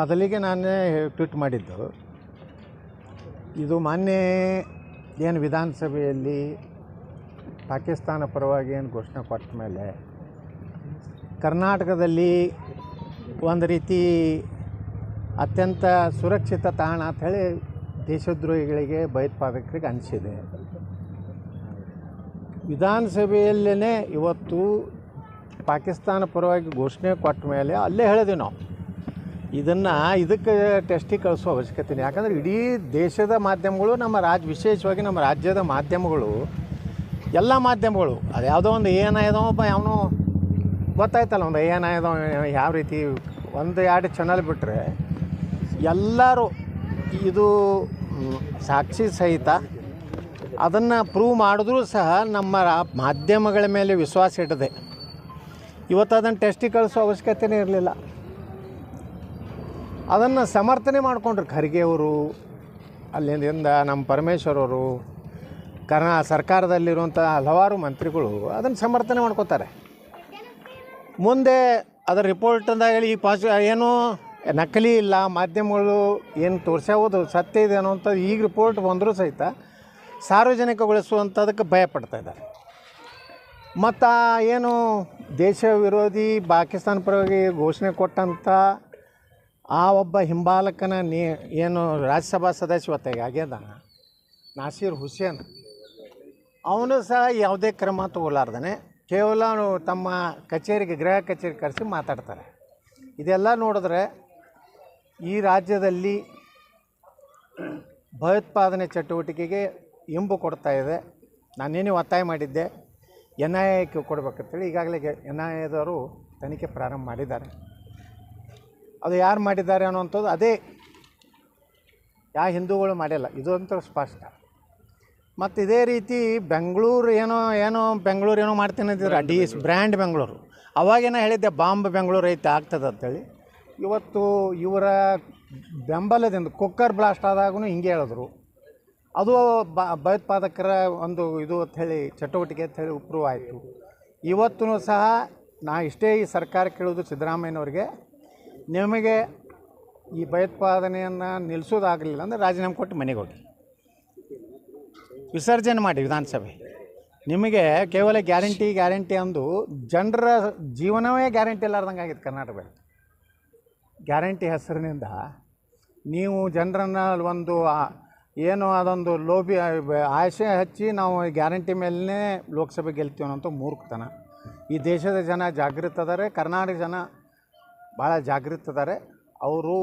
ಮೊದಲಿಗೆ ನಾನೇ ಟ್ವೀಟ್ ಮಾಡಿದ್ದು, ಇದು ಮಾನ್ಯ ಏನು ವಿಧಾನಸಭೆಯಲ್ಲಿ ಪಾಕಿಸ್ತಾನ ಪರವಾಗಿ ಏನು ಘೋಷಣೆ ಕೊಟ್ಟ ಮೇಲೆ ಕರ್ನಾಟಕದಲ್ಲಿ ಒಂದು ರೀತಿ ಅತ್ಯಂತ ಸುರಕ್ಷಿತ ತಾಣ ಅಂಥೇಳಿ ದೇಶದ್ರೋಹಿಗಳಿಗೆ ಭಯೋತ್ಪಾದಕರಿಗೆ ಅನಿಸಿದೆ. ವಿಧಾನಸಭೆಯಲ್ಲೇ ಇವತ್ತು ಪಾಕಿಸ್ತಾನ ಪರವಾಗಿ ಘೋಷಣೆ ಕೊಟ್ಟ ಮೇಲೆ ಅಲ್ಲೇ ಹೇಳಿದ್ವಿ ನಾವು, ಇದಕ್ಕೆ ಟೆಸ್ಟಿಗೆ ಕಳಿಸೋ ಅವಶ್ಯಕತೆ ಇಲ್ಲ. ಯಾಕಂದರೆ ಇಡೀ ದೇಶದ ಮಾಧ್ಯಮಗಳು, ವಿಶೇಷವಾಗಿ ನಮ್ಮ ರಾಜ್ಯದ ಮಾಧ್ಯಮಗಳು, ಎಲ್ಲ ಮಾಧ್ಯಮಗಳು ಅದು ಯಾವುದೋ ಒಂದು ಏನಾಯ್ದೋ ಯಾವನೋ ಗೊತ್ತಾಯ್ತಲ್ಲ, ಒಂದು ಏನಾಯ್ದೋ ಯಾವ ರೀತಿ ಒಂದು ಎರಡು ಚಾನಲ್ ಬಿಟ್ಟರೆ ಎಲ್ಲರೂ ಇದು ಸಾಕ್ಷಿ ಸಹಿತ ಅದನ್ನು ಪ್ರೂವ್ ಮಾಡಿದ್ರೂ ಸಹ ನಮ್ಮ ಮಾಧ್ಯಮಗಳ ಮೇಲೆ ವಿಶ್ವಾಸ ಇಡದೆ ಇವತ್ತು ಅದನ್ನು ಟೆಸ್ಟಿಗೆ ಕಳಿಸೋ ಅವಶ್ಯಕತೆಯೇ ಇರಲಿಲ್ಲ. ಅದನ್ನು ಸಮರ್ಥನೆ ಮಾಡಿಕೊಂಡ್ರು ಖರ್ಗೆ ಅವರು, ಅಲ್ಲಿಂದ ನಮ್ಮ ಪರಮೇಶ್ವರ್ ಅವರು, ಸರ್ಕಾರದಲ್ಲಿರುವಂಥ ಹಲವಾರು ಮಂತ್ರಿಗಳು ಅದನ್ನು ಸಮರ್ಥನೆ ಮಾಡ್ಕೋತಾರೆ. ಮುಂದೆ ಅದರ ರಿಪೋರ್ಟ್ದಾಗ ಹೇಳಿ ಏನು ನಕಲಿ ಇಲ್ಲ, ಮಾಧ್ಯಮಗಳು ಏನು ತೋರಿಸೋದು ಸತ್ಯ ಇದೆ ಅನ್ನೋಂಥದ್ದು ಈಗ ರಿಪೋರ್ಟ್ ಬಂದರೂ ಸಹಿತ ಸಾರ್ವಜನಿಕಗೊಳಿಸುವಂಥದಕ್ಕೆ ಭಯಪಡ್ತಾಯಿದ್ದಾರೆ. ಮತ್ತು ಏನು ದೇಶ ವಿರೋಧಿ ಪಾಕಿಸ್ತಾನ ಪರವಾಗಿ ಘೋಷಣೆ ಕೊಟ್ಟಂಥ ಆ ಒಬ್ಬ ಹಿಂಬಾಲಕನ ಏನು ರಾಜ್ಯಸಭಾ ಸದಸ್ಯವತ್ತಾಗಿ ಆಗ್ಯದ ನಾಸೀರ್ ಹುಸೇನ್, ಅವನು ಸಹ ಯಾವುದೇ ಕ್ರಮ ತಗೊಳ್ಳಾರ್ದೇ ಕೇವಲ ತಮ್ಮ ಕಚೇರಿಗೆ, ಗೃಹ ಕಚೇರಿಗೆ ಕರೆಸಿ ಮಾತಾಡ್ತಾರೆ. ಇದೆಲ್ಲ ನೋಡಿದ್ರೆ ಈ ರಾಜ್ಯದಲ್ಲಿ ಭಯೋತ್ಪಾದನೆ ಚಟುವಟಿಕೆಗೆ ಇಂಬು ಕೊಡ್ತಾ ಇದೆ. ನಾನೇನು ಒತ್ತಾಯ ಮಾಡಿದ್ದೆ, NIAಕ್ಕೆ ಕೊಡಬೇಕಂತೇಳಿ. ಈಗಾಗಲೇ NIAದವರು ತನಿಖೆ ಪ್ರಾರಂಭ ಮಾಡಿದ್ದಾರೆ. ಅದು ಯಾರು ಮಾಡಿದ್ದಾರೆ ಅನ್ನೋವಂಥದ್ದು ಅದೇ, ಯಾವ ಹಿಂದೂಗಳು ಮಾಡಿಲ್ಲ, ಇದು ಅಂತೂ ಸ್ಪಷ್ಟ. ಮತ್ತು ಇದೇ ರೀತಿ ಬೆಂಗಳೂರು ಏನೋ ಮಾಡ್ತೀನಿ ಅಂತಿದ್ರು, ಬ್ರ್ಯಾಂಡ್ ಬೆಂಗಳೂರು. ಅವಾಗೇನೋ ಹೇಳಿದ್ದೆ ಬಾಂಬ್ ಬೆಂಗಳೂರು ಐತೆ ಆಗ್ತದೆ ಅಂತೇಳಿ. ಇವತ್ತು ಇವರ ಬೆಂಬಲದಿಂದ ಕುಕ್ಕರ್ ಬ್ಲಾಸ್ಟ್ ಆದಾಗೂ ಹಿಂಗೆ ಹೇಳಿದ್ರು. ಅದು ಭಯೋತ್ಪಾದಕರ ಒಂದು ಇದು ಅಂಥೇಳಿ ಚಟುವಟಿಕೆ ಅಂಥೇಳಿ ಪ್ರೂವ್ ಆಯಿತು. ಇವತ್ತೂ ಸಹ ಇಷ್ಟೇ ಈ ಸರ್ಕಾರ ಕೇಳೋದು ಸಿದ್ದರಾಮಯ್ಯನವ್ರಿಗೆ, ನಿಮಗೆ ಈ ಭಯೋತ್ಪಾದನೆಯನ್ನು ನಿಲ್ಲಿಸೋದಾಗಲಿಲ್ಲ ಅಂದರೆ ರಾಜೀನಾಮೆ ಕೊಟ್ಟು ಮನೆಗೆ ಹೋಗಿ ವಿಸರ್ಜನೆ ಮಾಡಿ ವಿಧಾನಸಭೆ. ನಿಮಗೆ ಕೇವಲ ಗ್ಯಾರಂಟಿ ಅಂದು ಜನರ ಜೀವನವೇ ಗ್ಯಾರಂಟಿ ಇಲ್ಲಾರ್ದಂಗೆ ಆಗಿತ್ತು ಕರ್ನಾಟಕದಲ್ಲಿ. ಗ್ಯಾರಂಟಿ ಹೆಸರಿನಿಂದ ನೀವು ಜನರನ್ನು ಒಂದು ಏನು ಅದೊಂದು ಲೋಭಿ ಆಸೆ ಹಚ್ಚಿ ನಾವು ಗ್ಯಾರಂಟಿ ಮೇಲೇ ಲೋಕಸಭೆ ಗೆಲ್ತೀವಿ ಅನ್ನೋಂಥ ಮೂರ್ಖತನ. ಈ ದೇಶದ ಜನ ಜಾಗೃತ ಅದಾರೆ, ಕರ್ನಾಟಕ ಜನ ಭಾಳ ಜಾಗೃತ ಅದಾರೆ. ಅವರು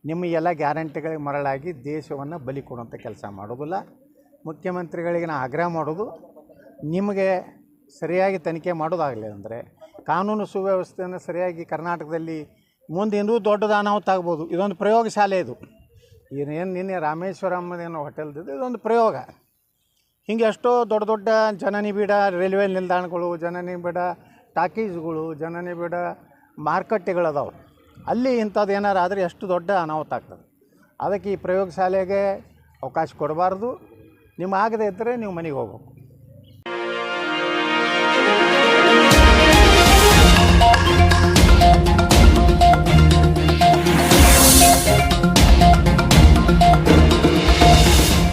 ನಿಮ್ಮ ಎಲ್ಲ ಗ್ಯಾರಂಟಿಗಳಿಗೆ ಮರಳಾಗಿ ದೇಶವನ್ನು ಬಲಿ ಕೊಡುವಂಥ ಕೆಲಸ ಮಾಡೋದಿಲ್ಲ. ಮುಖ್ಯಮಂತ್ರಿಗಳಿಗೆ ನಾನು ಆಗ್ರಹ ಮಾಡೋದು, ನಿಮಗೆ ಸರಿಯಾಗಿ ತನಿಖೆ ಮಾಡೋದಾಗಲಿ ಅಂದರೆ ಕಾನೂನು ಸುವ್ಯವಸ್ಥೆಯನ್ನು ಸರಿಯಾಗಿ ಕರ್ನಾಟಕದಲ್ಲಿ ಮುಂದೆ ಇನ್ನೂ ದೊಡ್ಡದು ಅನಾಹುತ ಆಗ್ಬೋದು. ಇದೊಂದು ಪ್ರಯೋಗಶಾಲೆ. ಇದು ಏನು ನಿನ್ನೆ ರಾಮೇಶ್ವರಮ್ಮದೇನೋ ಹೋಟೆಲ್ದಿದ್ದು ಇದೊಂದು ಪ್ರಯೋಗ. ಹೀಗೆ ಎಷ್ಟೋ ದೊಡ್ಡ ಜನನಿಬಿಡ ರೈಲ್ವೆ ನಿಲ್ದಾಣಗಳು, ಜನನಿಬಿಡ ಟಾಕೀಸ್ಗಳು, ಜನನಿಬಿಡ ಮಾರುಕಟ್ಟೆಗಳದಾವೆ. ಅಲ್ಲಿ ಇಂಥದ್ದು ಏನಾರು ಆದರೆ ಎಷ್ಟು ದೊಡ್ಡ ಅನಾಹುತ ಆಗ್ತದೆ. ಅದಕ್ಕೆ ಈ ಪ್ರಯೋಗಶಾಲೆಗೆ ಅವಕಾಶ ಕೊಡಬಾರ್ದು. ಆಗದೇ ಇದ್ದರೆ ನೀವು ಮನೆಗೆ ಹೋಗ್ಬೇಕು.